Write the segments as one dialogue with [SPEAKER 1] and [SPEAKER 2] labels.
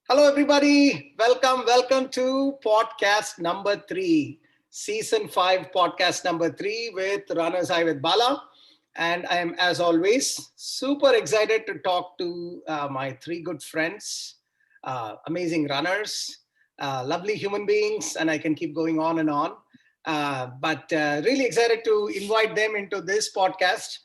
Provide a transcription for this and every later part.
[SPEAKER 1] Hello, everybody. Welcome to podcast number three, season five, podcast number three with Runners High with Bala. And I am, as always, super excited to talk to my three good friends, amazing runners, lovely human beings, and I can keep going on and on. But really excited to invite them into this podcast.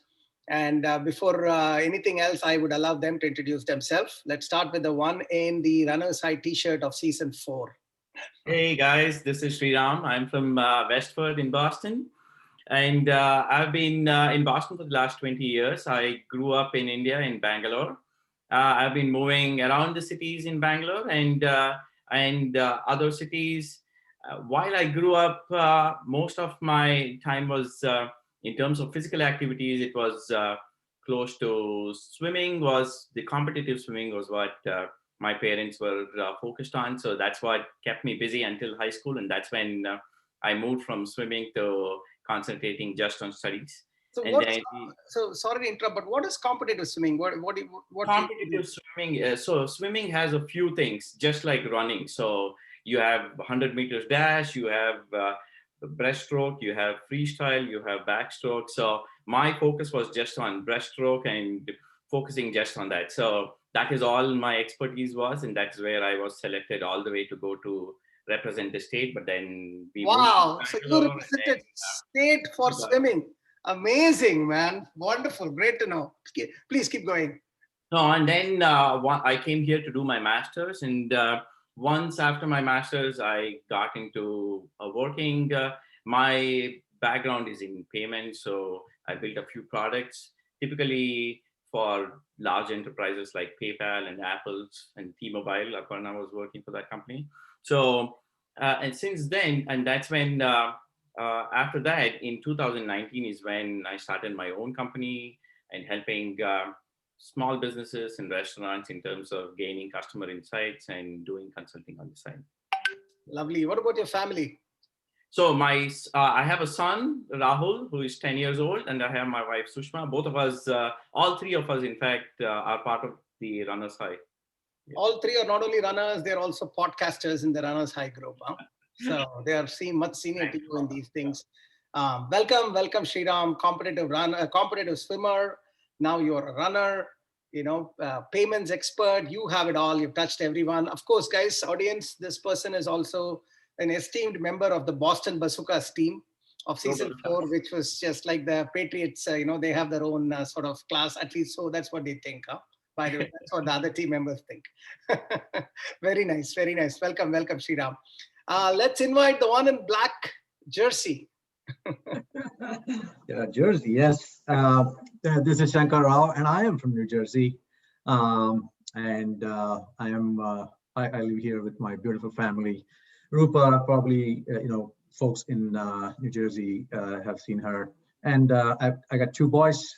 [SPEAKER 1] And before anything else, I would allow them to introduce themselves. Let's start with the one in the runner's high t-shirt of season four.
[SPEAKER 2] Hey guys, this is Sriram. I'm from Westford in Boston, and I've been in Boston for the last 20 years. I grew up in India in Bangalore. I've been moving around the cities in Bangalore and other cities. While I grew up, most of my time was in terms of physical activities. It was close to swimming. Was the competitive swimming was what my parents were focused on. So that's what kept me busy until high school. And that's when I moved from swimming to concentrating just on studies.
[SPEAKER 1] So
[SPEAKER 2] And
[SPEAKER 1] what's
[SPEAKER 2] then
[SPEAKER 1] so sorry to interrupt, but what is competitive swimming? What do you
[SPEAKER 2] competitive swimming, so swimming has a few things, just like running. So you have 100 meters dash, you have breaststroke, you have freestyle, you have backstroke. So my focus was just on breaststroke and focusing just on that. So that is all my expertise was, and that's where I was selected all the way to go to represent the state. But then we moved to
[SPEAKER 1] Wow. So you
[SPEAKER 2] Bangalore, and
[SPEAKER 1] represented state for
[SPEAKER 2] then
[SPEAKER 1] swimming. Amazing, man. Wonderful. Great to know. Please keep going.
[SPEAKER 2] no, and then I came here to do my master's, and once after my master's, I got into working. My background is in payments, so I built a few products, typically for large enterprises like PayPal and Apple's and T-Mobile. When I was working for that company, so and since then, and that's when after that, in 2019 is when I started my own company and helping. Small businesses and restaurants in terms of gaining customer insights and doing consulting on the side.
[SPEAKER 1] Lovely. What about your family?
[SPEAKER 2] So I have a son Rahul who is 10 years old, and I have my wife Sushma. Both of us, all three of us, in fact, are part of the Runners High. Yeah.
[SPEAKER 1] All three are not only runners, they're also podcasters in the Runners High group. Huh? So they are much senior to you in these things. Welcome, Sriram, competitive runner, competitive swimmer. Now you're a runner, payments expert. You have it all. You've touched everyone. Of course, guys, audience, this person is also an esteemed member of the Boston Bazookas team of season four, which was just like the Patriots. They have their own sort of class, at least so that's what they think. Huh? By the way, that's what the other team members think. Very nice, very nice. Welcome, Sriram. Let's invite the one in black jersey.
[SPEAKER 3] Yeah, Jersey, yes. This is Shankar, and I am from New Jersey. And I live here with my beautiful family. Rupa, probably, folks in New Jersey have seen her. And I got two boys,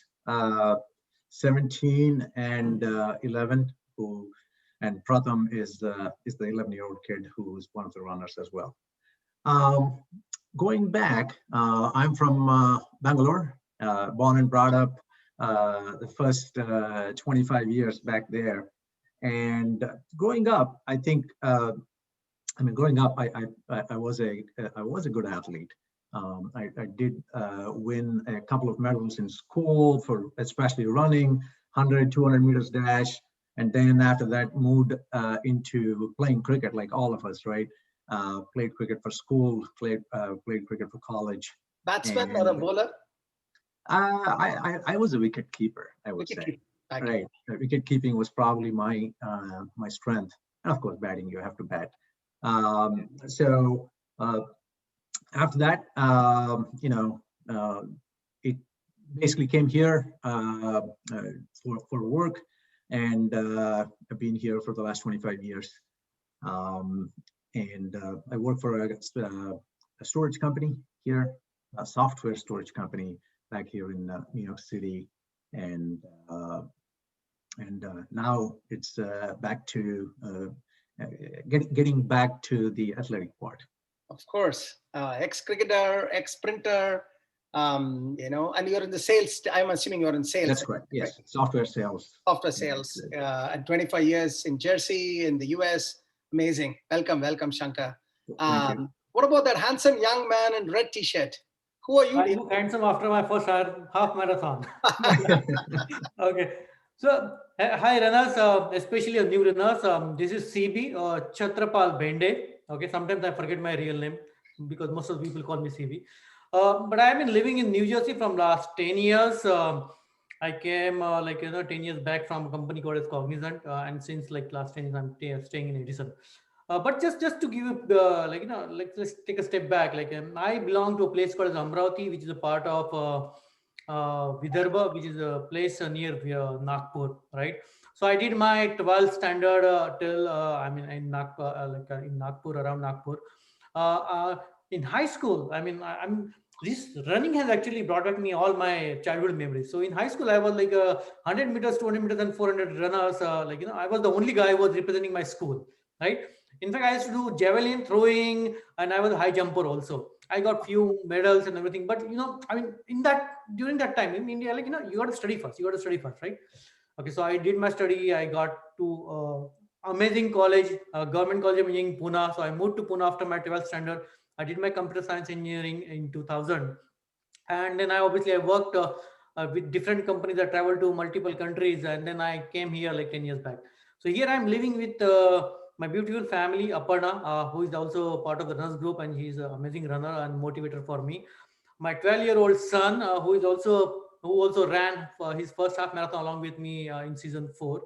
[SPEAKER 3] 17 and 11, and Pratham is the 11-year-old kid who is one of the runners as well. Going back, I'm from Bangalore, born and brought up the first 25 years back there. And growing up, I think, growing up, I was a good athlete. I did win a couple of medals in school for especially running, 100, 200 meters dash. And then after that, moved into playing cricket like all of us, right? Played cricket for school, played cricket for college.
[SPEAKER 1] Batsman or a bowler?
[SPEAKER 3] I was a wicket keeper, I would say. Right, wicket keeping was probably my strength, and of course batting. You have to bat. So after that, it basically came here for work, and I've been here for the last 25 years. And I work for a storage company here, a software storage company back here in New York City, and now it's back to getting back to the athletic part.
[SPEAKER 1] Of course, ex-cricketer, ex-sprinter, And you're in the sales. I'm assuming you're in sales.
[SPEAKER 3] That's correct. Yes,
[SPEAKER 1] right?
[SPEAKER 3] software sales.
[SPEAKER 1] Software sales. And 25 years in Jersey, in the US. Amazing. Welcome, Shankar.
[SPEAKER 3] Thank you.
[SPEAKER 1] What about that handsome young man in red t-shirt? Who are you?
[SPEAKER 4] I look handsome after my first half marathon. Okay. So, hi runners, especially new runners. This is CB, Chhatrapal Bende. Okay, sometimes I forget my real name because most of the people call me CB. But I've been living in New Jersey from last 10 years. I came 10 years back from a company called as Cognizant, and since like last 10 years I'm staying in Edison. But just to give you let's take a step back. I belong to a place called as Amravati, which is a part of Vidarbha, which is a place near Nagpur, right? So I did my 12th standard till in Nagpur, around Nagpur. In high school, I'm this running has actually brought back me all my childhood memories. So in high school, I was like 100 meters, 200 meters, and 400 runners. I was the only guy who was representing my school, right? In fact, I used to do javelin throwing, and I was a high jumper also. I got few medals and everything. But during that time in India, you got to study first. You got to study first, right? Okay, so I did my study. I got to amazing college, government college of engineering, Pune. So I moved to Pune after my 12th standard. I did my computer science engineering in 2000, and then I worked with different companies. I traveled to multiple countries, and then I came here like 10 years back. So here I'm living with my beautiful family, Aparna, who is also part of the runners group, and he's an amazing runner and motivator for me. My 12-year-old son, who also ran for his first half marathon along with me in season 4.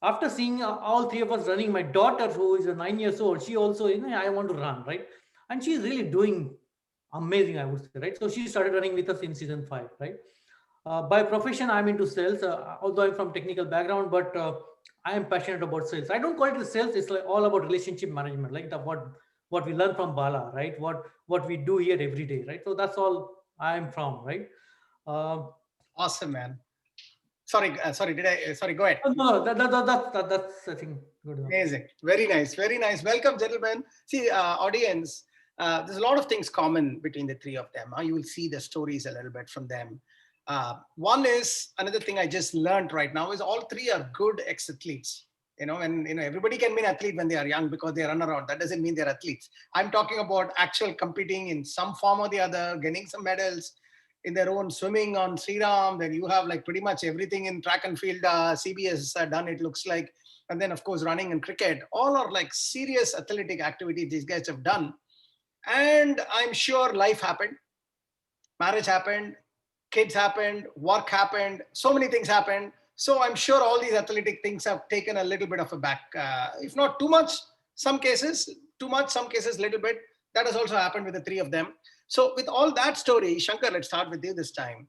[SPEAKER 4] After seeing all three of us running, my daughter, who is 9 years old, she also, I want to run, right? And she's really doing amazing, I would say, right? So she started running with us in season 5, right? By profession, I'm into sales, although I'm from technical background, but I am passionate about sales. I don't call it sales. It's like all about relationship management, like what we learn from Bala, right? What we do here every day, right? So that's all I'm from, right?
[SPEAKER 1] Awesome, man. Sorry, go ahead.
[SPEAKER 4] No, that's I think good enough.
[SPEAKER 1] Amazing. Very nice. Very nice. Welcome, gentlemen. See, audience, there's a lot of things common between the three of them. You will see the stories a little bit from them. One is another thing I just learned right now is all three are good ex-athletes. And everybody can be an athlete when they are young because they run around. That doesn't mean they're athletes. I'm talking about actual competing in some form or the other, getting some medals in their own. Swimming on Sriram. Then you have like pretty much everything in track and field. CBS done, it looks like. And then of course running and cricket. All are like serious athletic activities these guys have done. And I'm sure life happened. Marriage happened. Kids happened. Work happened. So many things happened. So I'm sure all these athletic things have taken a little bit of a back, if not too much, some cases, too much, some cases, little bit. That has also happened with the three of them. So with all that story, Shankar, let's start with you this time.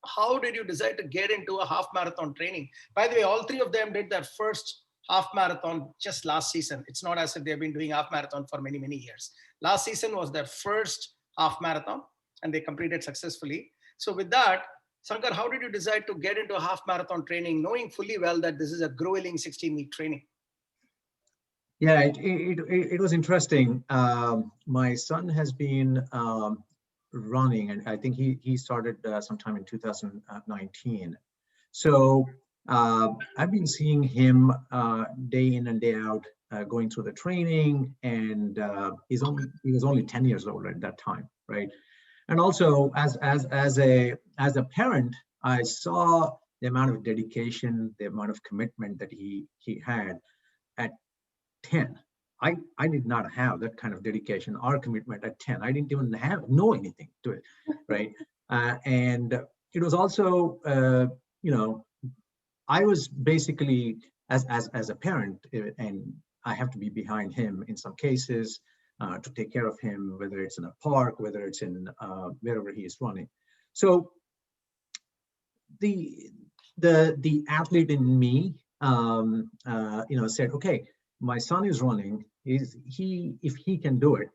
[SPEAKER 1] How did you decide to get into a half marathon training? By the way, all three of them did their first half marathon just last season. It's not as if they've been doing half marathon for many, many years. Last season was their first half marathon and they completed successfully. So with that, Shankar, how did you decide to get into a half marathon training, knowing fully well that this is a grueling 16-week training?
[SPEAKER 3] Yeah, it was interesting. My son has been running, and I think he started sometime in 2019. So I've been seeing him day in and day out going through the training, and he was only 10 years old at that time, right? And also as a parent, I saw the amount of dedication, the amount of commitment that he had at 10. I did not have that kind of dedication or commitment at 10. I didn't even know anything to it, right? And it was also, I was basically as a parent, and I have to be behind him in some cases to take care of him, whether it's in a park, whether it's in wherever he is running. So the athlete in me, said, okay, my son is running. If he can do it,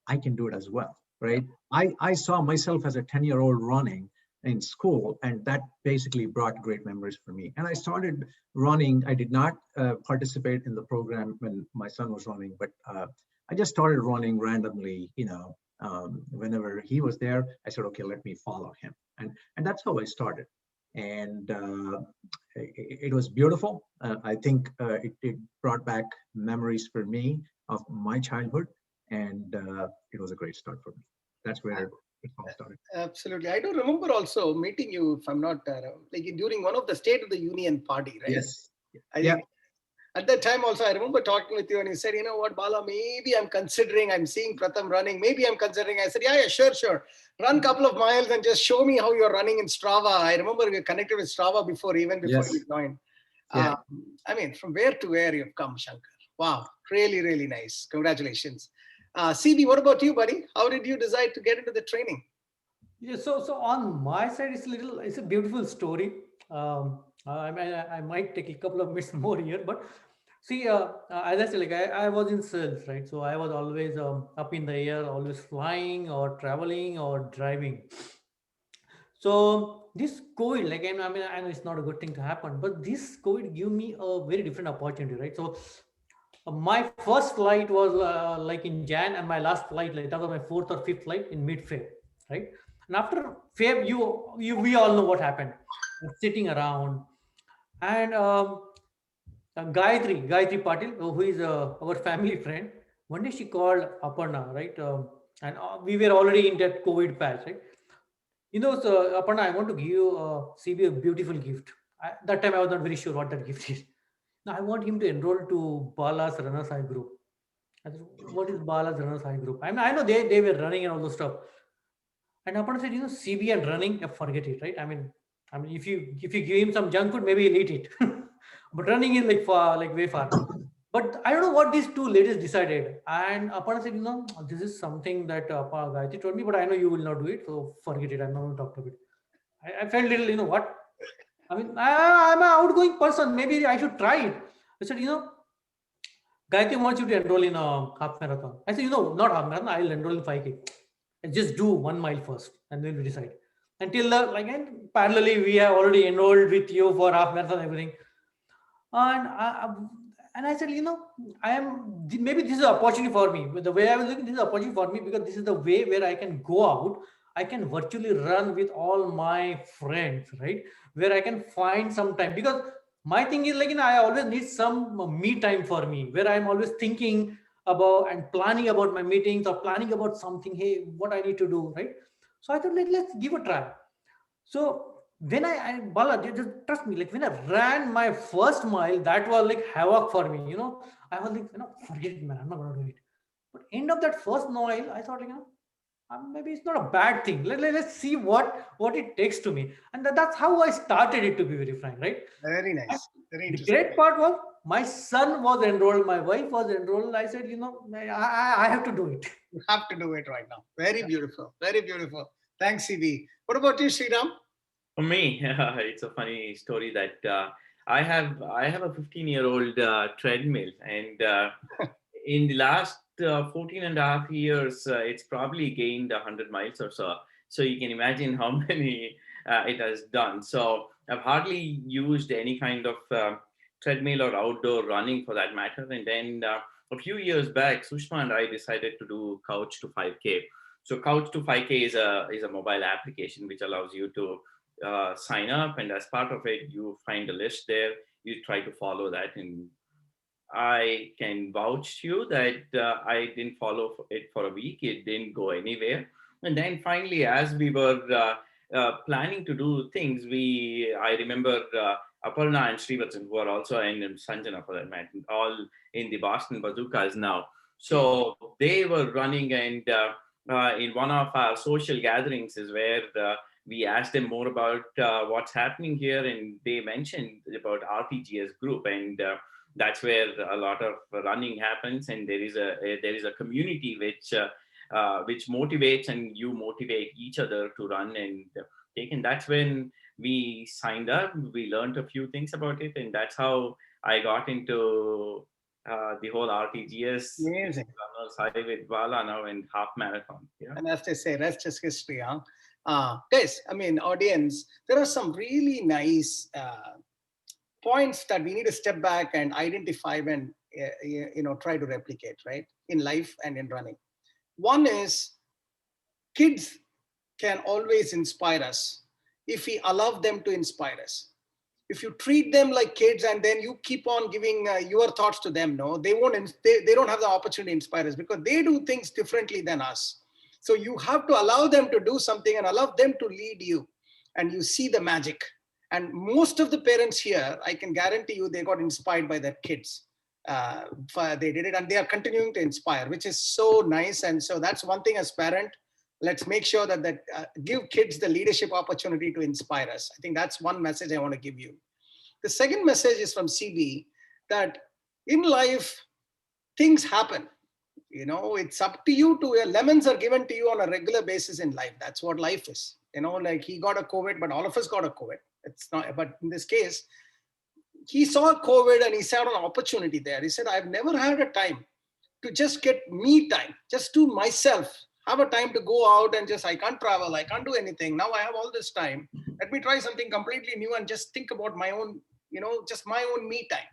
[SPEAKER 3] I can do it as well, right? I saw myself as a 10-year-old running in school, and that basically brought great memories for me. And I started running. I did not participate in the program when my son was running, but I just started running randomly, Whenever he was there, I said, okay, let me follow him. And that's how I started. And it was beautiful. I think it brought back memories for me of my childhood. And it was a great start for me. That's where it all started.
[SPEAKER 1] Absolutely. I do remember also meeting you, if I'm not, like during one of the State of the Union party, right?
[SPEAKER 3] Yes.
[SPEAKER 1] I think at that time also, I remember talking with you and you said, you know what, Bala, maybe I'm seeing Pratham running. Maybe I'm considering. I said, yeah, sure. Run a couple of miles and just show me how you're running in Strava. I remember we connected with Strava before you joined.
[SPEAKER 3] Yeah.
[SPEAKER 1] I mean, from where to where you've come, Shankar. Wow. Really, really nice. Congratulations. CB, what about you, buddy? How did you decide to get into the training?
[SPEAKER 4] Yeah, so on my side, it's a beautiful story. I might take a couple of minutes more here, but see, as I said, like I was in sales, right? So I was always up in the air, always flying or traveling or driving. So this COVID, like I know it's not a good thing to happen, but this COVID gave me a very different opportunity, right? So my first flight was like in Jan, and my last flight, like that was my fourth or fifth flight in mid-Feb, right? And after Feb, we all know what happened. Sitting around, and Gayatri Patil, who is our family friend, one day she called Aparna, right? And we were already in that COVID patch, right? So Aparna, I want to give you CB a beautiful gift. That time I was not very sure what that gift is. Now I want him to enroll to Bala's Runners High group. I said, what is Bala's Runners High group? I mean, I know they were running and all those stuff. And Aparna said, CB and running, forget it, right? I mean, if you give him some junk food, maybe he'll eat it. But running is like far, like way far. But I don't know what these two ladies decided. And Aparna said, this is something that Gayatri told me, but I know you will not do it. So forget it. I'm not going to talk to it. I felt little, what? I mean, I'm an outgoing person. Maybe I should try it. I said, Gayatri wants you to enroll in a half marathon. I said, not half marathon. I'll enroll in 5K. And just do 1 mile first, and then we decide. Until and parallelly, we have already enrolled with you for half marathon and everything. And I said, maybe this is an opportunity for me. The way I was looking, this is an opportunity for me because this is the way where I can go out. I can virtually run with all my friends, right? Where I can find some time, because my thing is I always need some me time for me, where I'm always thinking about and planning about my meetings or planning about something. Hey, what I need to do, right? So I thought, let's give a try. So when Bala, just trust me, when I ran my first mile, that was like havoc for me. I was like, forget it, man, I'm not gonna do it. But end of that first mile, I thought, maybe it's not a bad thing. Let's see what it takes to me, and that's how I started it. To be very frank, right?
[SPEAKER 1] Very nice. Very
[SPEAKER 4] The
[SPEAKER 1] interesting.
[SPEAKER 4] great part was my son was enrolled, my wife was enrolled. I said, I have to do it.
[SPEAKER 1] You have to do it right now. Very beautiful. Very beautiful. Thanks, CB. What about you, Sriram?
[SPEAKER 2] For me, it's a funny story that I have a 15-year-old treadmill, and in the last 14 and a half years, it's probably gained 100 miles or so. So you can imagine how many it has done. So I've hardly used any kind of treadmill or outdoor running for that matter. And then a few years back, Sushma and I decided to do Couch to 5K. So Couch to 5K is a mobile application which allows you to sign up, and as part of it, you find a list there. You try to follow that, and I can vouch to you that I didn't follow it for a week. It didn't go anywhere. And then finally, as we were planning to do things, I remember Aparna and Srivatsan, who are also in Sanjana for that matter, all in the Boston Bazookas now. So they were running, and in one of our social gatherings is where we asked them more about what's happening here, and they mentioned about RTGS group, and that's where a lot of running happens, and there is a community which motivates, and you motivate each other to run and take. And that's when we signed up. We learned a few things about it, and that's how I got into the whole RTGS.
[SPEAKER 1] Amazing.
[SPEAKER 2] Runners with Bala now and half marathon. Yeah.
[SPEAKER 1] And as they say, rest is history, huh? Guys, audience, there are some really nice points that we need to step back and identify and try to replicate, right, in life and in running. One is Kids can always inspire us if we allow them to inspire us. If you treat them like kids and then you keep on giving your thoughts to them, no, they won't. They don't have the opportunity to inspire us because they do things differently than us. So you have to allow them to do something and allow them to lead you, and you see the magic. And most of the parents here, I can guarantee you, they got inspired by their kids. They did it, and they are continuing to inspire, which is so nice. And so that's one thing as parent. Let's make sure that give kids the leadership opportunity to inspire us. I think that's one message I want to give you. The second message is from CB, that in life, things happen. It's up to you lemons are given to you on a regular basis in life. That's what life is. Like he got a COVID, but all of us got a COVID. It's not, but in this case, he saw COVID and he saw an opportunity there. He said, I've never had a time to just get me time, just to myself, have a time to go out and I can't travel, I can't do anything. Now I have all this time. Let me try something completely new and just think about my own, just my own me time.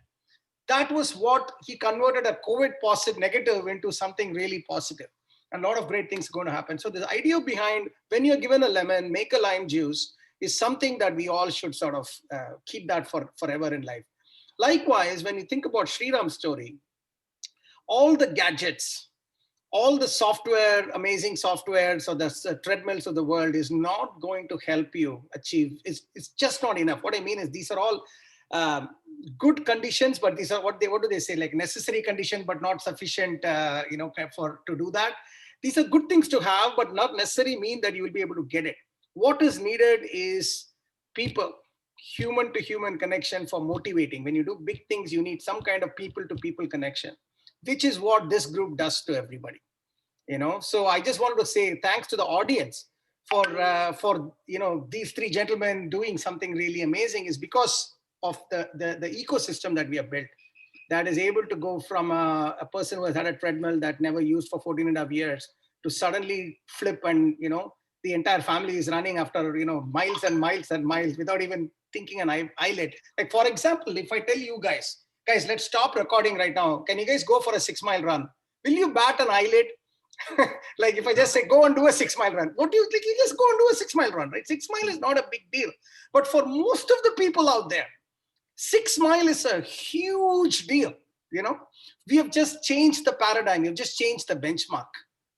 [SPEAKER 1] That was what he converted a COVID positive negative into something really positive. A lot of great things are going to happen. So the idea behind when you're given a lemon, make a lime juice is something that we all should sort of keep that forever in life. Likewise, when you think about Sriram's story, all the gadgets, all the software, amazing software, so the treadmills of the world is not going to help you achieve. It's just not enough. What I mean is these are all good conditions, but these are what do they say, like necessary condition, but not sufficient, to do that. These are good things to have, but not necessarily mean that you will be able to get it. What is needed is people, human to human connection for motivating. When you do big things, you need some kind of people to people connection, which is what this group does to everybody. So I just wanted to say thanks to the audience for these three gentlemen doing something really amazing, is because of the ecosystem that we have built, that is able to go from a person who has had a treadmill that never used for 14.5 years to suddenly flip, and the entire family is running after miles and miles and miles without even thinking an eyelid. Like, for example, if I tell you guys, let's stop recording right now. Can you guys go for a 6-mile run? Will you bat an eyelid? Like if I just say, go and do a 6-mile run, what do you think? You just go and do a 6-mile run, right? 6 mile is not a big deal. But for most of the people out there, 6 mile is a huge deal. We have just changed the paradigm. We've just changed the benchmark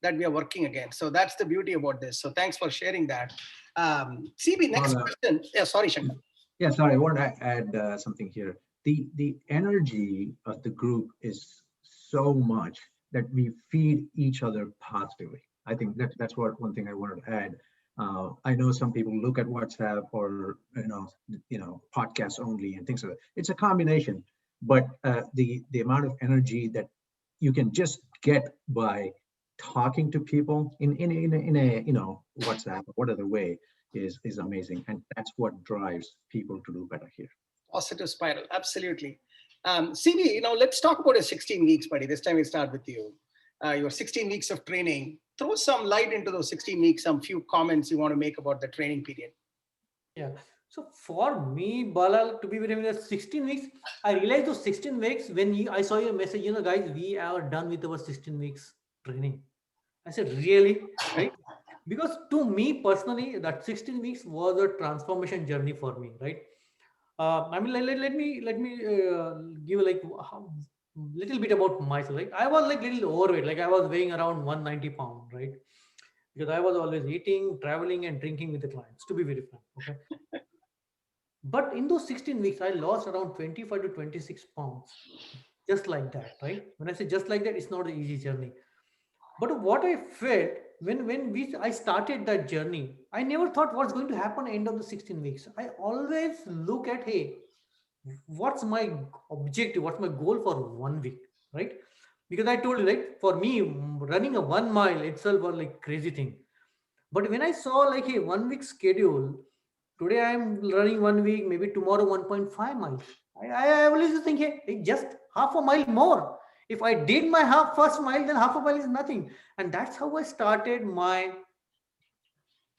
[SPEAKER 1] that we are working against. So that's the beauty about this. So thanks for sharing that. CB, next question. Yeah, sorry, Shankar.
[SPEAKER 3] Yeah, sorry, I want to add something here. The energy of the group is so much that we feed each other positively. I think that's what one thing I wanted to add. I know some people look at WhatsApp or podcasts only and things like that. It's a combination, but the amount of energy that you can just get by talking to people in a WhatsApp or whatever way is amazing, and that's what drives people to do better here.
[SPEAKER 1] Positive spiral, absolutely. CB, let's talk about your 16 weeks, buddy. This time we start with you. Your 16 weeks of training. Throw some light into those 16 weeks, some few comments you want to make about the training period.
[SPEAKER 4] Yeah. So for me, Balal, to be very honest, 16 weeks, I realized those 16 weeks when I saw your message, guys, we are done with our 16 weeks training. I said, really? Right? Because to me personally, that 16 weeks was a transformation journey for me, right? I mean, let me give like little bit about myself. Like I was like little overweight, like I was weighing around 190 pounds, right? Because I was always eating, traveling, and drinking with the clients, to be very frank. Okay. But in those 16 weeks, I lost around 25 to 26 pounds, just like that, right? When I say just like that, it's not an easy journey. But what I felt when I started that journey, I never thought what's going to happen at the end of the 16 weeks. I always look at, hey, what's my objective? What's my goal for 1 week, right? Because I told you, like, for me, running a 1 mile itself was like crazy thing. But when I saw like a 1 week schedule, today I'm running 1 week, maybe tomorrow 1.5 miles. I always think, hey, just half a mile more. If I did my first mile, then half a mile is nothing. And that's how I started my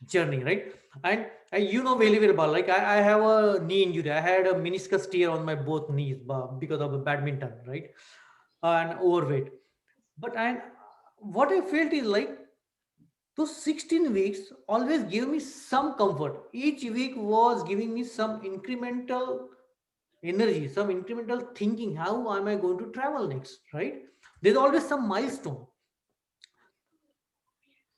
[SPEAKER 4] journey, right? And very, very well, like I have a knee injury. I had a meniscus tear on my both knees because of a badminton, right? And overweight. But what I felt is like, Those 16 weeks always gave me some comfort. Each week was giving me some incremental energy, some incremental thinking. How am I going to travel next? Right? There's always some milestone.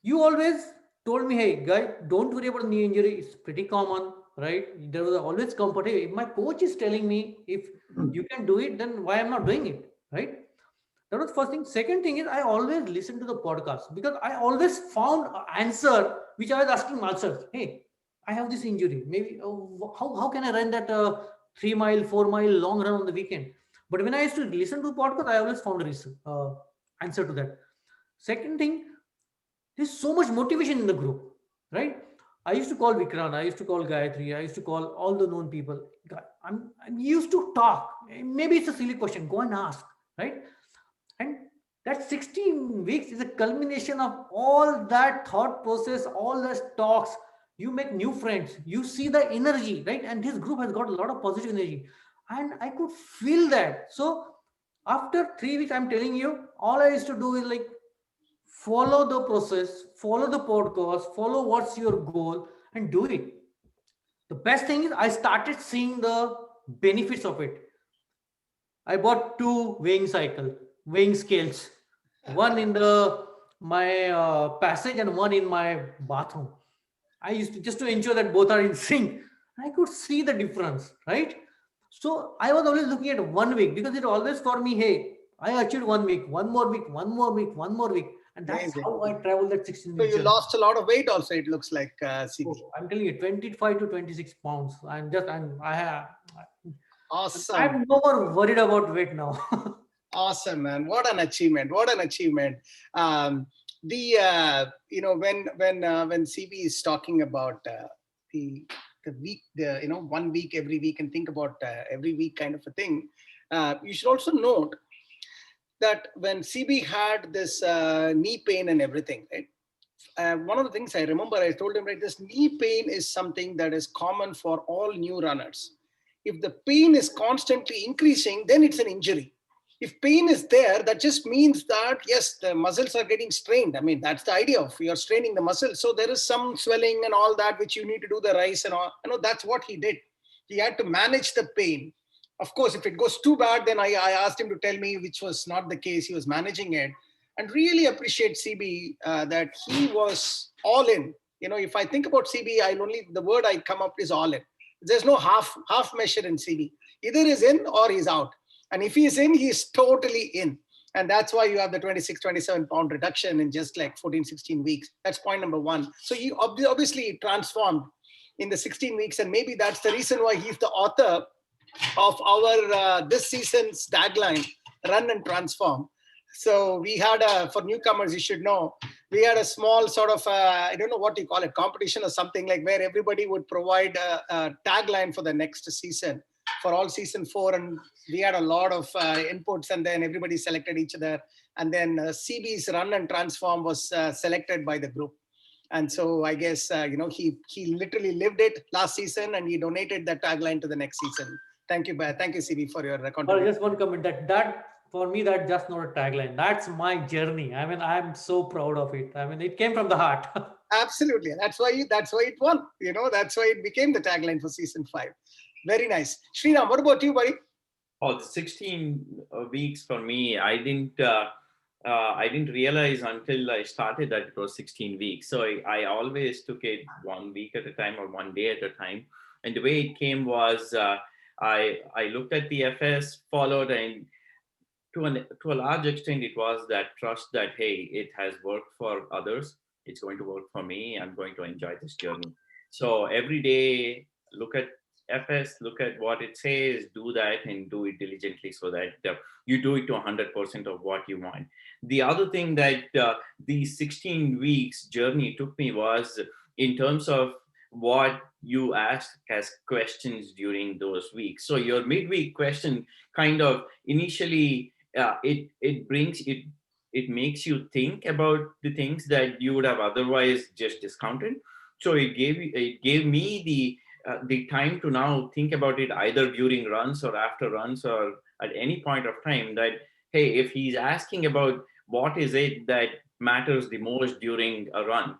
[SPEAKER 4] You always told me, hey, guy, don't worry about knee injury. It's pretty common, right? There was always comfort. Hey, if my coach is telling me if you can do it, then why I'm not doing it, right? That was first thing. Second thing is I always listen to the podcast because I always found an answer which I was asking myself. Hey, I have this injury. Maybe how can I run that 3 mile, 4 mile long run on the weekend? But when I used to listen to the podcast, I always found a reason, answer to that. Second thing, there's so much motivation in the group, right? I used to call Vikrant, I used to call Gayatri, I used to call all the known people. I'm used to talk. Maybe it's a silly question. Go and ask, right? And that 16 weeks is a culmination of all that thought process, all those talks. You make new friends, you see the energy, right? And this group has got a lot of positive energy. And I could feel that. So after 3 weeks, I'm telling you, all I used to do is like follow the process, follow the podcast, follow what's your goal, and do it. The best thing is I started seeing the benefits of it. I bought two weighing scales, one in the my passage and one in my bathroom. I used to just to ensure that both are in sync. I could see the difference, right? So I was always looking at 1 week because it always for me, hey, I achieved 1 week, one more week, one more week, one more week. And that's
[SPEAKER 1] Amazing.
[SPEAKER 4] how I traveled that 16
[SPEAKER 1] So
[SPEAKER 4] weeks.
[SPEAKER 1] you lost a lot of weight also, it looks like, CB.
[SPEAKER 4] I'm telling you, 25 to 26 pounds.
[SPEAKER 1] Awesome.
[SPEAKER 4] I'm no more worried about weight now.
[SPEAKER 1] Awesome, man. What an achievement. What an achievement. When CB is talking about the week, 1 week, every week, and think about every week kind of a thing, you should also note that when CB had this knee pain and everything, right? One of the things I remember, I told him, right, this knee pain is something that is common for all new runners. If the pain is constantly increasing, then it's an injury. If pain is there, that just means that, yes, the muscles are getting strained. I mean, that's the idea of you're straining the muscles. So there is some swelling and all that, which you need to do the rise and all. That's what he did. He had to manage the pain. Of course, if it goes too bad, then I asked him to tell me, which was not the case. He was managing it. And really appreciate CB that he was all in. If I think about CB, the word I come up is all in. There's no half measure in CB. Either he's in or he's out. And if he's in, he's totally in. And that's why you have the 26, 27 pound reduction in just like 14, 16 weeks. That's point number one. So he obviously transformed in the 16 weeks. And maybe that's the reason why he's the author of our this season's tagline, Run and Transform. So we had for newcomers, you should know, we had a small sort of, I don't know what you call it, competition or something, like where everybody would provide a tagline for the next season, for all season 4. And we had a lot of inputs, and then everybody selected each other. And then CB's Run and Transform was selected by the group. And so I guess, he literally lived it last season, and he donated that tagline to the next season. Thank you, CB, for your contribution.
[SPEAKER 4] Just one comment that for me, that's just not a tagline. That's my journey. I mean, I'm so proud of it. I mean, it came from the heart.
[SPEAKER 1] Absolutely. That's why it won. That's why it became the tagline for season 5. Very nice. Sriram, what about you, buddy?
[SPEAKER 2] Oh, the 16 weeks for me, I didn't realize until I started that it was 16 weeks. So I always took it 1 week at a time or 1 day at a time. And the way it came was I looked at the FS, followed, and to a large extent, it was that trust that, hey, it has worked for others. It's going to work for me. I'm going to enjoy this journey. So every day, look at FS, look at what it says, do that and do it diligently so that you do it to 100% of what you want. The other thing that the 16 weeks journey took me was in terms of what you ask as questions during those weeks. So your midweek question kind of initially, it makes you think about the things that you would have otherwise just discounted. So it gave me the time to now think about it either during runs or after runs or at any point of time, that, hey, if he's asking about what is it that matters the most during a run,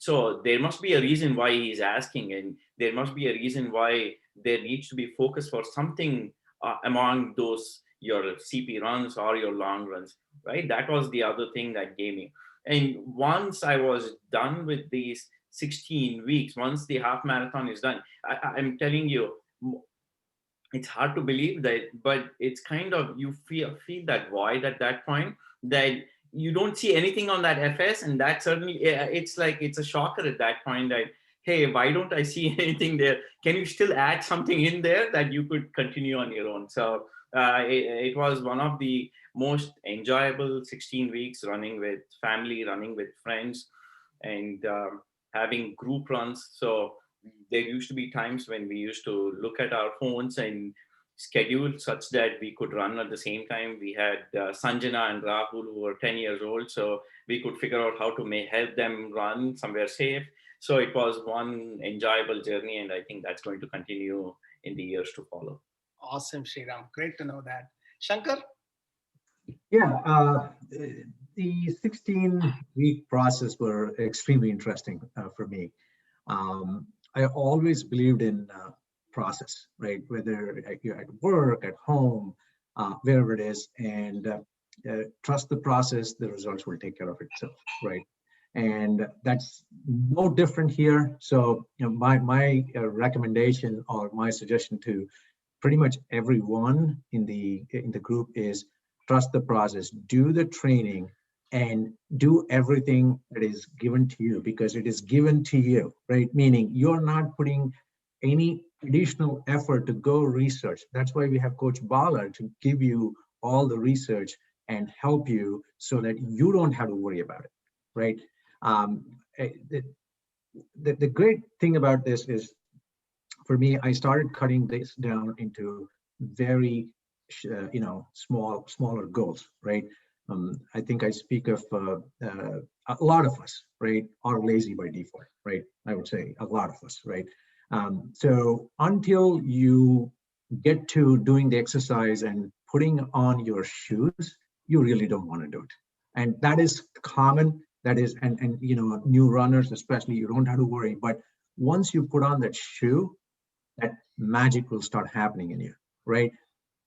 [SPEAKER 2] So there must be a reason why he's asking, and there must be a reason why there needs to be focus for something among those your CP runs or your long runs, right? That was the other thing that gave me. And once I was done with these 16 weeks, once the half marathon is done, I'm telling you, it's hard to believe that, but it's kind of, you feel that void at that point, that you don't see anything on that FS, and that certainly, it's like, it's a shocker at that point that, hey, why don't I see anything there? Can you still add something in there that you could continue on your own? So it was one of the most enjoyable 16 weeks, running with family, running with friends, and having group runs. So there used to be times when we used to look at our phones and schedule such that we could run at the same time. We had Sanjana and Rahul, who were 10 years old, so we could figure out how to help them run somewhere safe. So it was one enjoyable journey, and I think that's going to continue in the years to follow.
[SPEAKER 1] Awesome, Sriram. Great to know that. Shankar?
[SPEAKER 3] Yeah, the 16-week process were extremely interesting for me. I always believed in process, right? Whether you're at work, at home, wherever it is, and trust the process, the results will take care of itself, right? And that's no different here. So, my recommendation or my suggestion to pretty much everyone in the group is trust the process, do the training, and do everything that is given to you, because it is given to you, right? Meaning you're not putting any additional effort to go research. That's why we have Coach Bala to give you all the research and help you so that you don't have to worry about it, right? The great thing about this is, for me, I started cutting this down into very, smaller goals, right? I think I speak of a lot of us, right, are lazy by default, right? I would say a lot of us, right? So until you get to doing the exercise and putting on your shoes, you really don't want to do it. And that is common. That is, and new runners especially, you don't have to worry. But once you put on that shoe, that magic will start happening in you, right?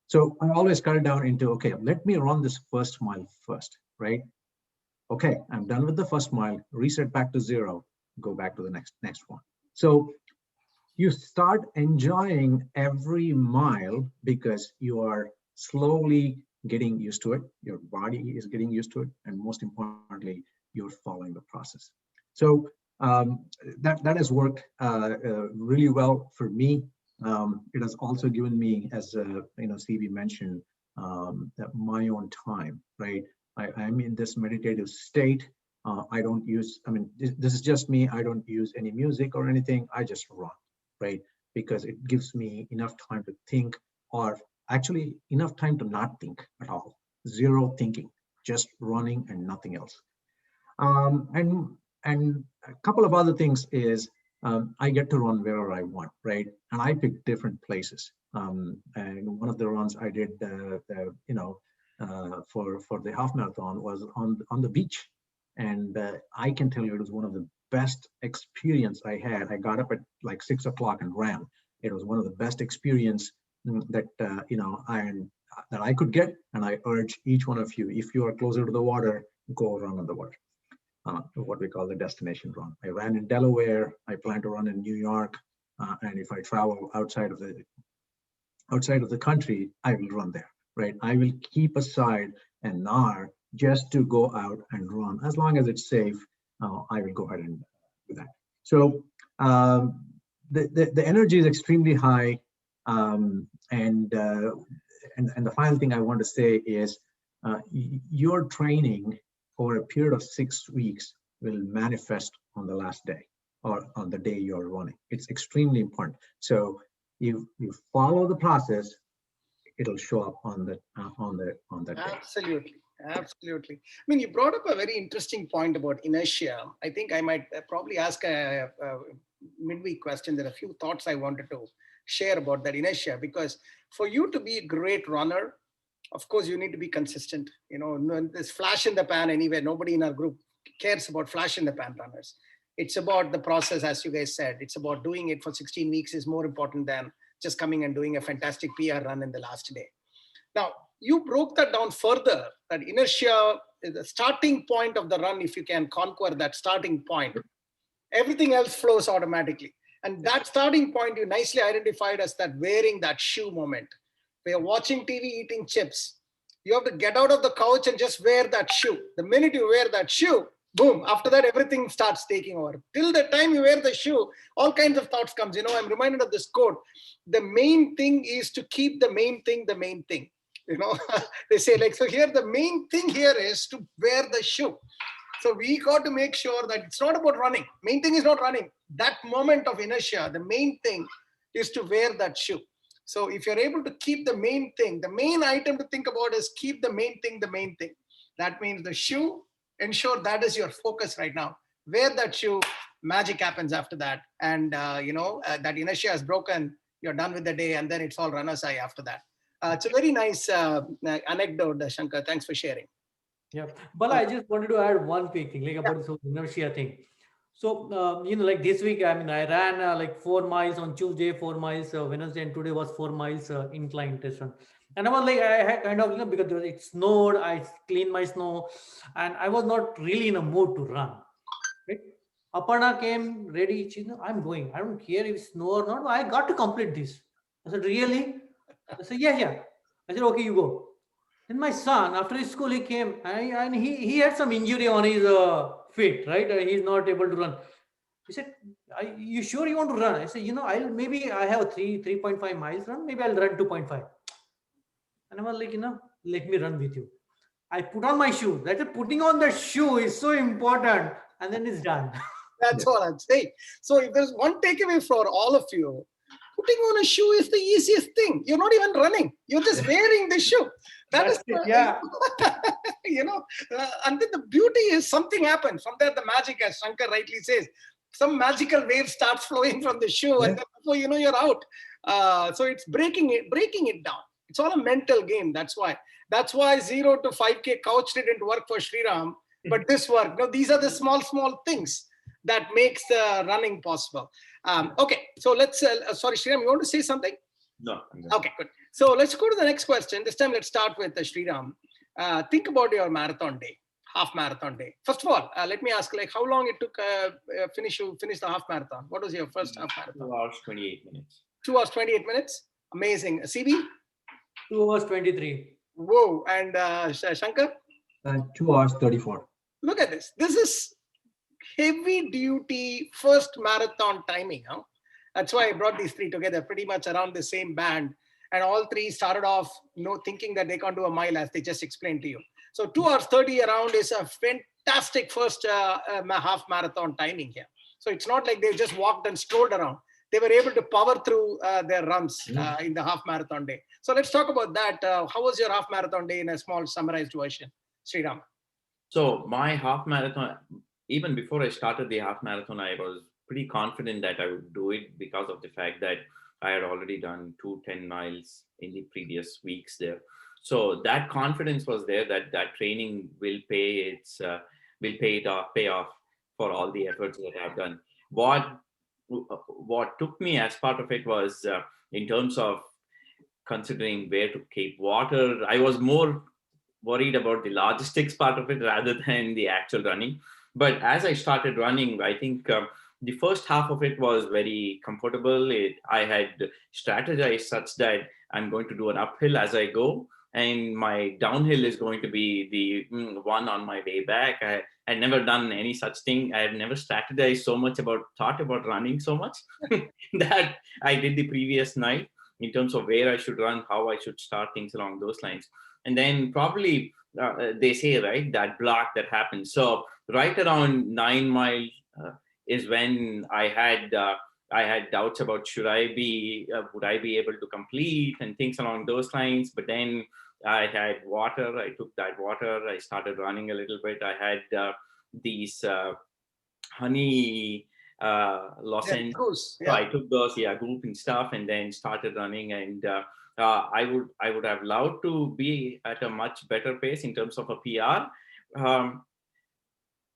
[SPEAKER 3] So I always cut it down into, okay, let me run this first mile first, right? Okay, I'm done with the first mile, reset back to 0, go back to the next one. So you start enjoying every mile because you are slowly getting used to it. Your body is getting used to it. And most importantly, you're following the process. So that has worked really well for me. It has also given me, as CB mentioned, my own time, right? I'm in this meditative state. I don't use, this is just me. I don't use any music or anything. I just run, right? Because it gives me enough time to think, or actually enough time to not think at all. Zero thinking, just running and nothing else. And a couple of other things is, I get to run wherever I want, right? And I pick different places. And one of the runs I did, for the half marathon was on the beach, and I can tell you it was one of the best experience I had. I got up at like 6 o'clock and ran. It was one of the best experience that I could get, and I urge each one of you, if you are closer to the water, go run on the water. What we call the destination run. I ran in Delaware. I plan to run in New York, and if I travel outside of the country, I will run there. Right? I will keep aside an hour just to go out and run. As long as it's safe, I will go ahead and do that. So the energy is extremely high, and the final thing I want to say is, your training over a period of 6 weeks will manifest on the last day or on the day you're running. It's extremely important. So you follow the process, it'll show up on that day.
[SPEAKER 1] Absolutely. You brought up a very interesting point about inertia. I think I might probably ask a midweek question. There are a few thoughts I wanted to share about that inertia, because for you to be a great runner, of course, you need to be consistent. There's flash in the pan anywhere. Nobody in our group cares about flash in the pan runners. It's about the process, as you guys said. It's about doing it for 16 weeks is more important than just coming and doing a fantastic PR run in the last day. Now, you broke that down further, that inertia is the starting point of the run. If you can conquer that starting point, everything else flows automatically. And that starting point you nicely identified as that wearing that shoe moment. When you're watching TV, eating chips, you have to get out of the couch and just wear that shoe. The minute you wear that shoe, boom, after that, everything starts taking over. Till the time you wear the shoe, all kinds of thoughts comes. I'm reminded of this quote. The main thing is to keep the main thing the main thing. They say like, so here, the main thing here is to wear the shoe. So we got to make sure that it's not about running. Main thing is not running. That moment of inertia, the main thing is to wear that shoe. So if you're able to keep the main thing, the main item to think about is keep the main thing the main thing. That means the shoe, ensure that is your focus right now. Wear that shoe, magic happens after that. And, that inertia is broken, you're done with the day, and then it's all runner's high after that. It's a very nice anecdote, Shankar. Thanks for sharing.
[SPEAKER 4] Yeah, but I just wanted to add one quick thing, like about this whole inertia thing. So, like this week, I ran like 4 miles on Tuesday, 4 miles Wednesday, and today was 4 miles incline test run. And I was like, I had kind of, because it snowed, I cleaned my snow, and I was not really in a mood to run. Right? Aparna came ready. I'm going. I don't care if it's snow or not. I got to complete this. I said, really? I said, yeah. I said, okay, you go. Then my son, after his school, he came and he had some injury on his feet, right? He's not able to run. He said, you sure you want to run? I said, maybe I have 3.5 miles run. Maybe I'll run 2.5. And I was like, let me run with you. I put on my shoe. That putting on the shoe is so important. And then it's done.
[SPEAKER 1] That's all I'm saying. So if there's one takeaway for all of you, putting on a shoe is the easiest thing. You're not even running. You're just wearing the shoe. And then the beauty is something happens. From there, the magic, as Shankar rightly says, some magical wave starts flowing from the shoe, and then before you know, you're out. So it's breaking it down. It's all a mental game. That's why 0 to 5K couch didn't work for Sriram, but this worked. Now, these are the small things that makes the running possible. Okay, so let's, sorry, Sriram, you want to say something?
[SPEAKER 2] No.
[SPEAKER 1] Okay, good. So let's go to the next question. This time, let's start with Sriram. Think about your marathon day, half marathon day. First of all, let me ask, like, how long it took finish the half marathon? What was your first half marathon?
[SPEAKER 2] 2 hours, 28 minutes.
[SPEAKER 1] 2 hours, 28 minutes? Amazing. CB?
[SPEAKER 4] 2 hours, 23.
[SPEAKER 1] Whoa. And Shankar?
[SPEAKER 3] 2 hours, 34.
[SPEAKER 1] Look at this. This is heavy duty first marathon timing. Huh? That's why I brought these three together, pretty much around the same band. And all three started off thinking that they can't do a mile, as they just explained to you. So 2 hours 30 around is a fantastic first half marathon timing here. So it's not like they just walked and strolled around. They were able to power through their runs in the half marathon day. So let's talk about that. How was your half marathon day in a small summarized version, Sriram?
[SPEAKER 2] So my half marathon, even before I started the half marathon, I was pretty confident that I would do it because of the fact that I had already done 10 miles in the previous weeks there. So that confidence was there that training will pay off for all the efforts that I've done. What took me as part of it was in terms of considering where to keep water. I was more worried about the logistics part of it rather than the actual running. But as I started running, I think the first half of it was very comfortable. I had strategized such that I'm going to do an uphill as I go, and my downhill is going to be the one on my way back. I had never done any such thing. I had never strategized thought about running so much that I did the previous night in terms of where I should run, how I should start, things along those lines. And then probably they say, right, that block that happens. So right around 9 miles is when I had doubts about would I be able to complete and things along those lines. But then I had water. I took that water. I started running a little bit. I had these honey lozenge. So I took those, group and stuff, and then started running. And I would have loved to be at a much better pace in terms of a PR.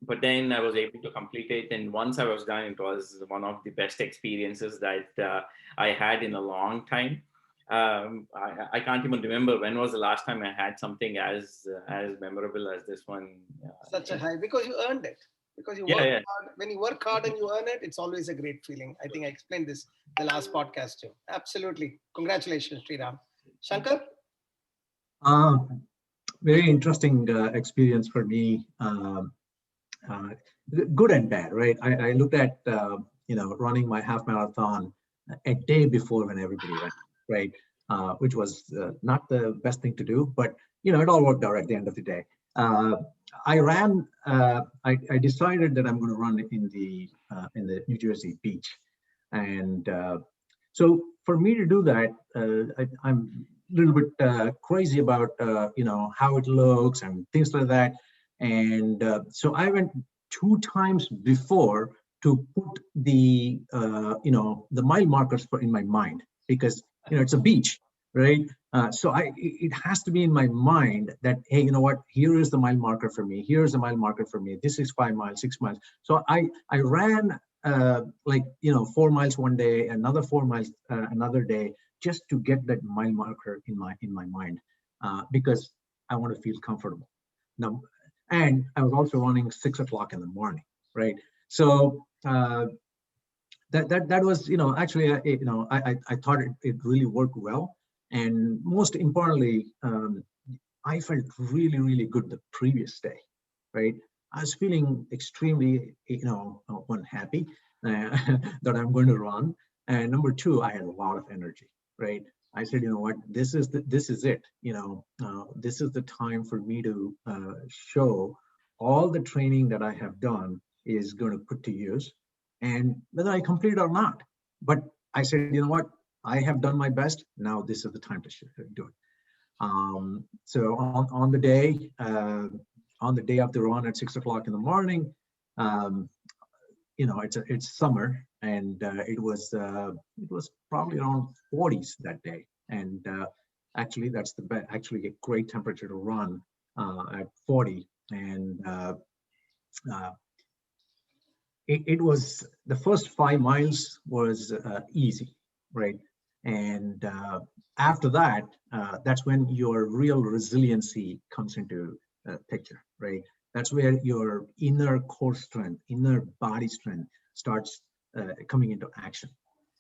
[SPEAKER 2] but then I was able to complete it. And once I was done, it was one of the best experiences that I had in a long time. I can't even remember when was the last time I had something as memorable as this one.
[SPEAKER 1] Such a high, because you earned it. Because you
[SPEAKER 2] Yeah,
[SPEAKER 1] work
[SPEAKER 2] yeah.
[SPEAKER 1] hard. When you work hard and you earn it, it's always a great feeling. I think I explained this the last podcast too. Absolutely. Congratulations, Sriram. Shankar?
[SPEAKER 3] Uh, Very interesting experience for me. Uh, Good and bad, right? I looked at running my half marathon a day before when everybody ran, right? Which was not the best thing to do, but it all worked out at the end of the day. Uh, I ran. I decided that I'm going to run in the New Jersey beach, and so for me to do that, I'm a little bit crazy about how it looks and things like that. And so I went 2 times before to put the mile markers in my mind, because it's a beach, right? So it has to be in my mind that, hey, you know what? Here is the mile marker for me. Here's the mile marker for me. This is 5 miles, 6 miles. So I ran 4 miles one day, another 4 miles another day, just to get that mile marker in my mind, because I want to feel comfortable. Now, and I was also running 6 o'clock in the morning, right? So that was actually I thought it really worked well, and most importantly, I felt really good the previous day, right? I was feeling extremely unhappy that I'm going to run, and number two, I had a lot of energy, right? I said, you know what, this is it, this is the time for me to show all the training that I have done is going to put to use, and whether I complete it or not. But I said, you know what, I have done my best. Now this is the time to do it. So on the day of the run at 6 o'clock in the morning, um, it's summer, and it was probably around 40s that day, and actually that's actually a great temperature to run at 40, and uh, it was the first 5 miles was easy, right? And after that, that's when your real resiliency comes into picture, right? That's where your inner core strength, inner body strength starts coming into action.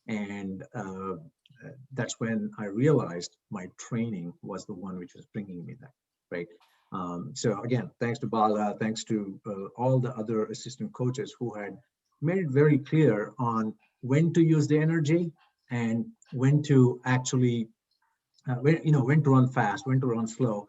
[SPEAKER 3] And that's when I realized my training was the one which was bringing me that, right? So again, thanks to Bala, thanks to all the other assistant coaches who had made it very clear on when to use the energy and when to actually, when to run fast, when to run slow.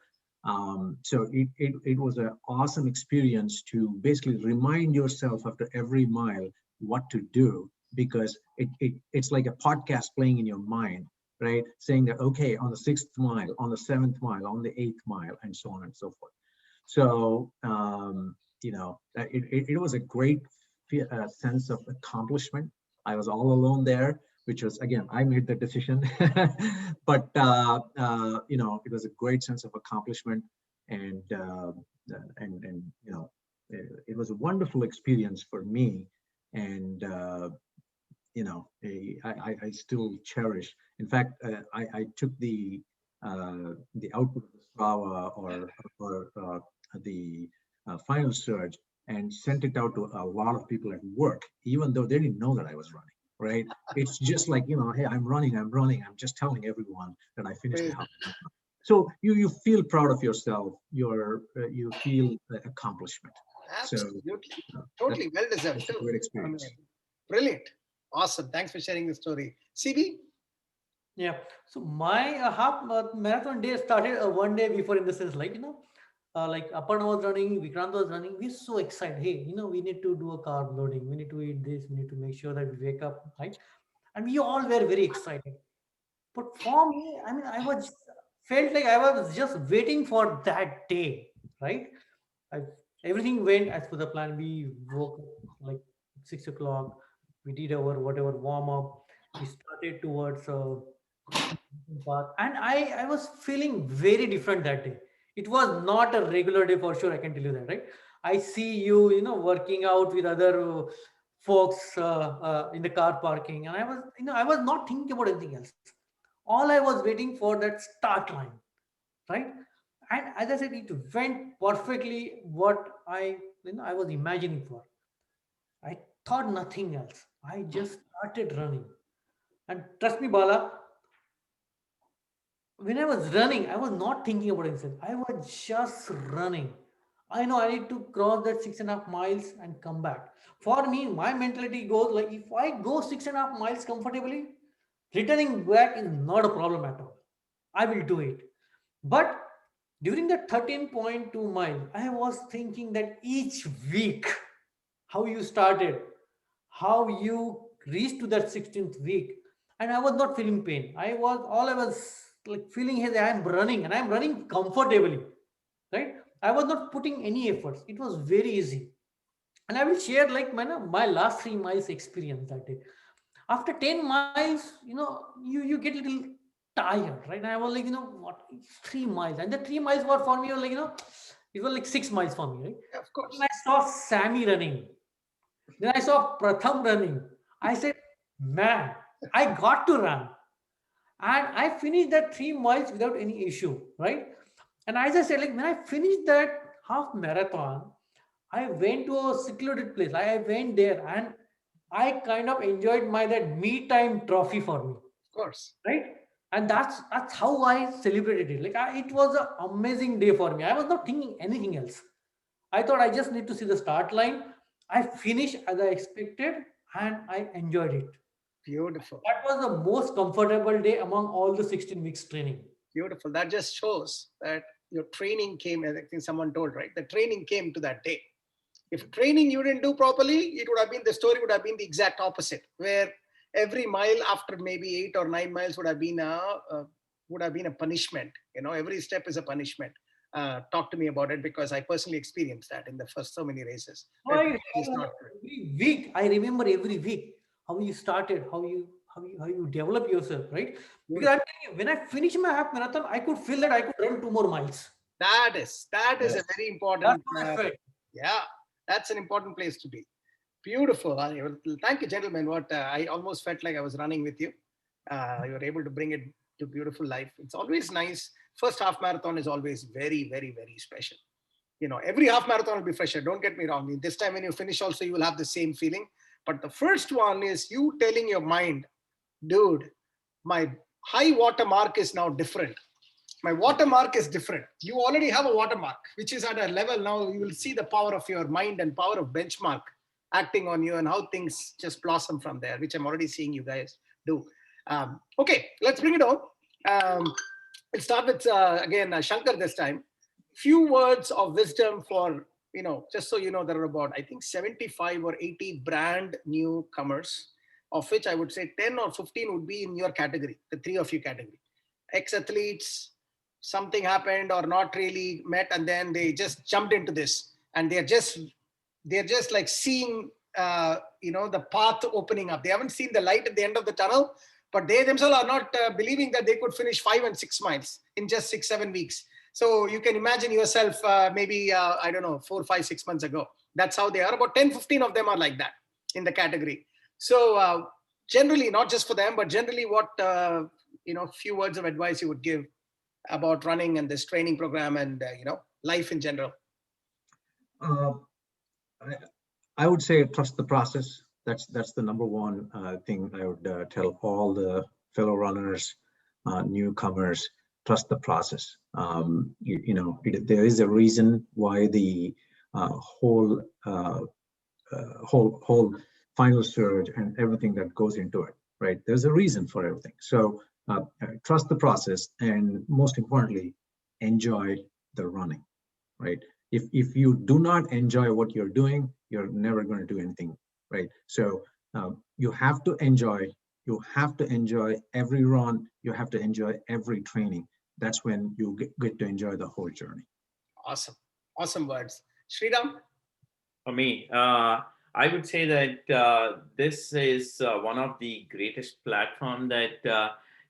[SPEAKER 3] So it was an awesome experience to basically remind yourself after every mile what to do, because it's like a podcast playing in your mind, right? Saying that, okay, on the 6th mile, on the 7th mile, on the 8th mile, and so on and so forth. So, it was a great sense of accomplishment. I was all alone there, which was, again, I made the decision, but it was a great sense of accomplishment, and it was a wonderful experience for me, and I still cherish. In fact, I took the output of the Strava or the final surge and sent it out to a lot of people at work, even though they didn't know that I was running. Right? It's just like, hey, I'm running. I'm just telling everyone that I finished the half marathon. So you feel proud of yourself. You feel accomplishment.
[SPEAKER 1] Absolutely.
[SPEAKER 3] So
[SPEAKER 1] Totally well deserved
[SPEAKER 3] that's a
[SPEAKER 1] too.
[SPEAKER 3] great experience.
[SPEAKER 1] Brilliant. Awesome. Thanks for sharing the story. CB?
[SPEAKER 4] Yeah. So my half marathon day started one day before, in the sense, like Aparna was running, Vikrant was running. We're so excited. Hey, we need to do a carb loading. We need to eat this. We need to make sure that we wake up, right? And we all were very excited. But for me, I mean, felt like I was just waiting for that day, right? I, Everything went as per the plan. We woke up like 6 o'clock. We did our whatever warm up. We started towards path, and I was feeling very different that day. It was not a regular day for sure. I can tell you that, right? I see you, working out with other folks in the car parking, and I was not thinking about anything else. All I was waiting for that start line, right? And as I said, it went perfectly what I was imagining for. I thought nothing else. I just started running. And trust me, Bala, when I was running, I was not thinking about anything. I was just running. I know I need to cross that 6.5 miles and come back. For me, my mentality goes like if I go 6.5 miles comfortably, returning back is not a problem at all. I will do it. But during the 13.2 mile, I was thinking that each week, how you started, how you reached to that 16th week, and I was not feeling pain. I was like feeling is I'm running and I'm running comfortably, right? I was not putting any efforts. It was very easy. And I will share like my last 3 miles experience that day. After 10 miles, you get a little tired, right? And I was like, what, 3 miles? And the 3 miles were for me, like, it was like 6 miles for me, right?
[SPEAKER 1] Of course.
[SPEAKER 4] And I saw Sammy running. Then I saw Pratham running. I said, man, I got to run. And I finished that 3 miles without any issue, right? And as I said, like when I finished that half marathon, I went to a secluded place. I went there and I kind of enjoyed my that me time trophy for me,
[SPEAKER 1] Of course.
[SPEAKER 4] right? And that's how I celebrated it. Like it was an amazing day for me. I was not thinking anything else. I thought I just need to see the start line. I finished as I expected and I enjoyed it.
[SPEAKER 1] Beautiful.
[SPEAKER 4] That was the most comfortable day among all the 16 weeks training.
[SPEAKER 1] Beautiful. That just shows that your training came, as I think someone told, right? The training came to that day. If training you didn't do properly, it would have been, the story would have been the exact opposite, where every mile after maybe 8 or 9 miles would have been a punishment. Every step is a punishment. Talk to me about it, because I personally experienced that in the first so many races.
[SPEAKER 4] Every week, I remember every week how you started, how you develop yourself, right? Because I'm telling you, when I finished my half marathon, I could feel that I could run 2 more miles.
[SPEAKER 1] That is a very important.
[SPEAKER 4] That's what I felt.
[SPEAKER 1] Yeah, that's an important place to be. Beautiful. Thank you, gentlemen. I almost felt like I was running with you. You were able to bring it to beautiful life. It's always nice. First half marathon is always very, very, very special. Every half marathon will be fresher. Don't get me wrong. This time when you finish also, you will have the same feeling. But the first one is you telling your mind, dude, my high water mark is now different. My watermark is different. You already have a watermark, which is at a level now. You will see the power of your mind and power of benchmark acting on you, and how things just blossom from there, which I'm already seeing you guys do. Okay, let's bring it on. Let's start with, again, Shankar this time. Few words of wisdom for, just so you know, there are about, I think, 75 or 80 brand newcomers, of which I would say 10 or 15 would be in your category, the three of you category. Ex-athletes, something happened or not really met, and then they just jumped into this, and they're just like seeing the path opening up. They haven't seen the light at the end of the tunnel, but they themselves are not believing that they could finish 5 and 6 miles in just 6-7 weeks. So you can imagine yourself maybe I don't know, 4, 5, 6 months ago. That's how they are. About 10-15 of them are like that in the category. So generally, not just for them, but generally, what few words of advice you would give about running and this training program and life in general?
[SPEAKER 3] I would say trust the process. That's the number one thing I would tell all the fellow runners, newcomers. Trust the process. There is a reason why the whole final surge and everything that goes into it, right? There's a reason for everything. So trust the process, and most importantly, enjoy the running, right? If you do not enjoy what you're doing, you're never going to do anything, right? So you have to enjoy every run. You have to enjoy every training. That's when you get to enjoy the whole journey.
[SPEAKER 1] Awesome words. Sriram?
[SPEAKER 2] For me, I would say that this is one of the greatest platform that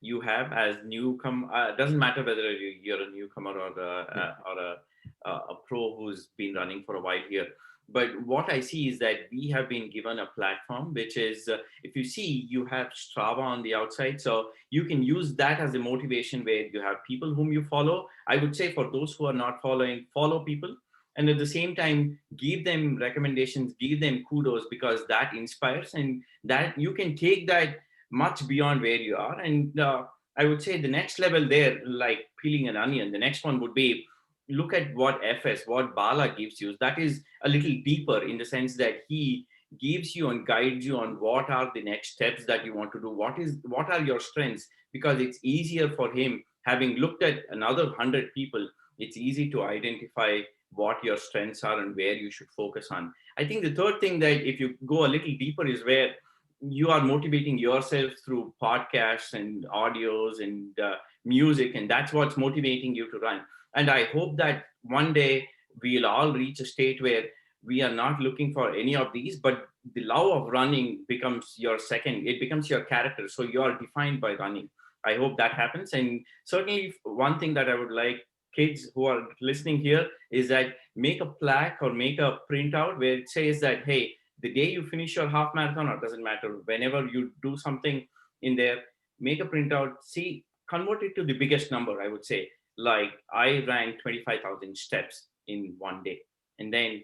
[SPEAKER 2] you have as newcomer. Doesn't matter whether you're a newcomer or a pro who's been running for a while here. But what I see is that we have been given a platform, which is, if you see, you have Strava on the outside. So you can use that as a motivation where you have people whom you follow. I would say for those who are not following, follow people. And at the same time, give them recommendations, give them kudos, because that inspires, and that you can take that much beyond where you are. And I would say the next level there, like peeling an onion, the next one would be look at what Bala gives you. That is a little deeper in the sense that he gives you and guides you on what are the next steps that you want to do. What are your strengths? Because it's easier for him, having looked at another 100 people, it's easy to identify what your strengths are and where you should focus on. I think the third thing that if you go a little deeper is where you are motivating yourself through podcasts and audios and music, and that's what's motivating you to run. And I hope that one day we'll all reach a state where we are not looking for any of these, but the love of running becomes your second, it becomes your character. So you are defined by running. I hope that happens. And certainly one thing that I would like kids who are listening here is that make a plaque or make a printout where it says that, hey, the day you finish your half marathon, or doesn't matter, whenever you do something in there, make a printout, see, convert it to the biggest number. I would say, like, I ran 25,000 steps in one day. And then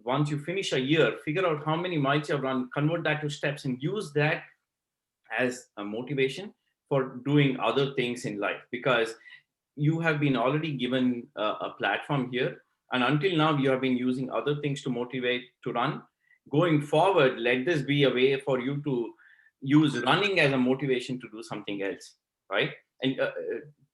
[SPEAKER 2] once you finish a year, figure out how many miles you've run, convert that to steps, and use that as a motivation for doing other things in life, because you have been already given a platform here. And until now, you have been using other things to motivate to run. Going forward, let this be a way for you to use running as a motivation to do something else, right? And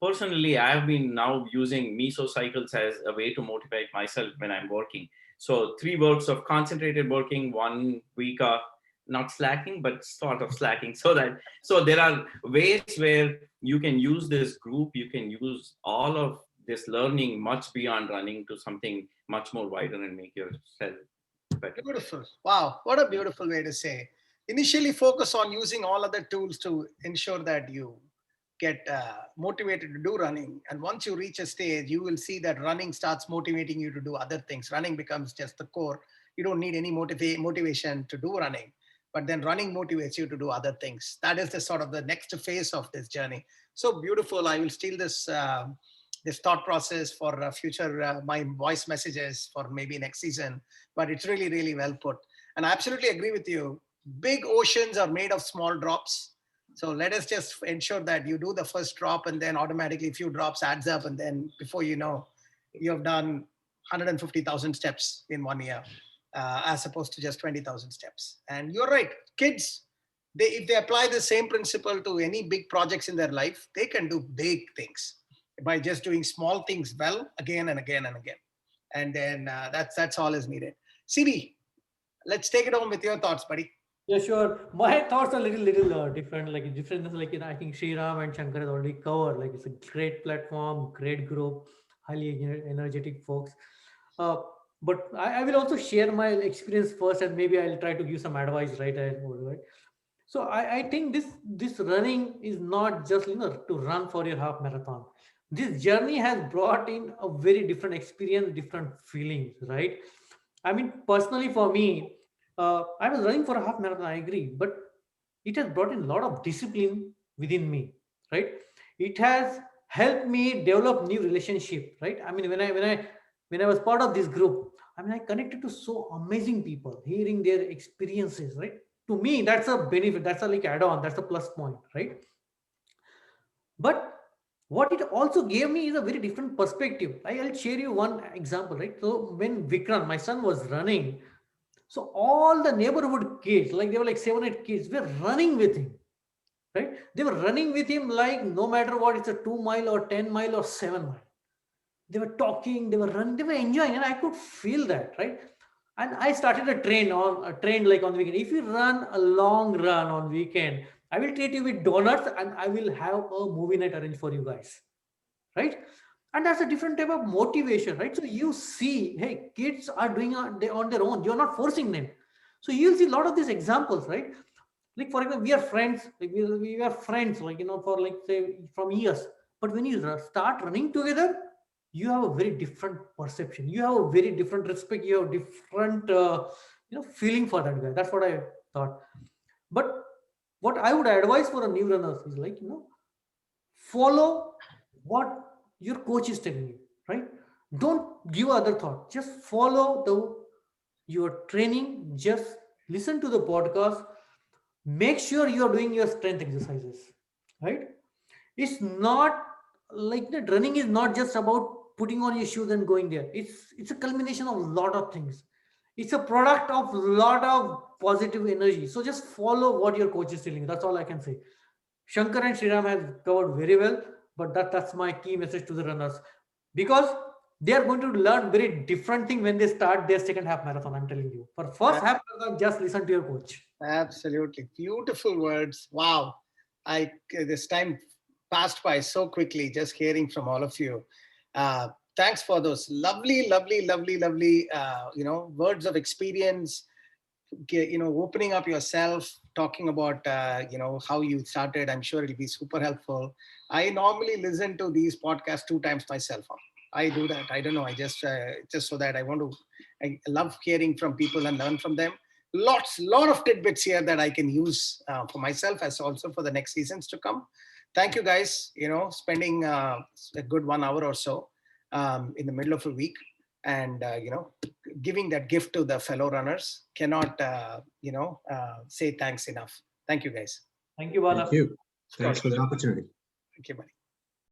[SPEAKER 2] personally, I have been now using meso cycles as a way to motivate myself when I'm working. So 3 weeks of concentrated working, 1 week of not slacking, but sort of slacking. So there are ways where you can use this group, you can use all of this learning much beyond running to something much more wider and make yourself better.
[SPEAKER 1] Beautiful. Wow. What a beautiful way to say. Initially focus on using all other tools to ensure that you get motivated to do running. And once you reach a stage, you will see that running starts motivating you to do other things. Running becomes just the core. You don't need any motivation to do running, but then running motivates you to do other things. That is the sort of the next phase of this journey. So beautiful. I will steal this this thought process for future my voice messages for maybe next season. But it's really, really well put. And I absolutely agree with you. Big oceans are made of small drops. So let us just ensure that you do the first drop, and then automatically a few drops adds up. And then before you know, you have done 150,000 steps in 1 year, as opposed to just 20,000 steps. And you're right, kids, if they apply the same principle to any big projects in their life, they can do big things by just doing small things well again and again and again. And then that's all is needed. CB, let's take it home with your thoughts, buddy.
[SPEAKER 4] Yeah, sure. My thoughts are little different. Like different, like I think Sriram and Shankar has already covered. Like it's a great platform, great group, highly energetic folks. Uh, but I will also share my experience first, and maybe I'll try to give some advice, right? Right. So I think this running is not just to run for your half marathon. This journey has brought in a very different experience, different feelings, right? I mean, personally for me, I was running for a half marathon, I agree, but it has brought in a lot of discipline within me, right? It has helped me develop new relationship, right? I mean, when I was part of this group, I mean, I connected to so amazing people, hearing their experiences, right? To me, that's a benefit, that's a like add-on, that's a plus point, right? But what it also gave me is a very different perspective. I'll share you one example, right? So when Vikram, my son, was running, so all the neighborhood kids, like they were like 7, 8 kids, were running with him, right? They were running with him like no matter what, it's a 2 mile or 10 mile or 7 mile. They were talking, they were running, they were enjoying, and I could feel that, right? And I started a train like on the weekend. If you run a long run on weekend, I will treat you with donuts and I will have a movie night arranged for you guys, right? And that's a different type of motivation, right? So you see, hey, kids are doing on their own, you're not forcing them. So you'll see a lot of these examples, right? Like for example, we are friends. Like we are friends. Like for like say from years. But when you start running together, you have a very different perception. You have a very different respect. You have different feeling for that guy. That's what I thought. But what I would advise for a new runners is like follow what your coach is telling you, right? Don't give other thought. Just follow your training. Just listen to the podcast. Make sure you are doing your strength exercises, right? It's not like that. Running is not just about putting on your shoes and going there. It's a culmination of a lot of things. It's a product of a lot of positive energy. So just follow what your coach is telling you. That's all I can say. Shankar and Sriram has covered very well, but that's my key message to the runners, because they are going to learn very different thing when they start their second half marathon. I'm telling you. For first half marathon, just listen to your coach.
[SPEAKER 1] Absolutely. Beautiful words. Wow. This time passed by so quickly just hearing from all of you. Thanks for those lovely, lovely, lovely, lovely, words of experience, opening up yourself, talking about, how you started. I'm sure it'll be super helpful. I normally listen to these podcasts 2 times myself. I do that. I don't know. I just so that I love hearing from people and learn from them. Lot of tidbits here that I can use for myself as also for the next seasons to come. Thank you guys, spending a good 1 hour or so in the middle of a week, and giving that gift to the fellow runners. Cannot say thanks enough. Thank you guys.
[SPEAKER 4] Thank you, Bala.
[SPEAKER 3] Thank you. Thanks for the opportunity.
[SPEAKER 1] Thank you, buddy.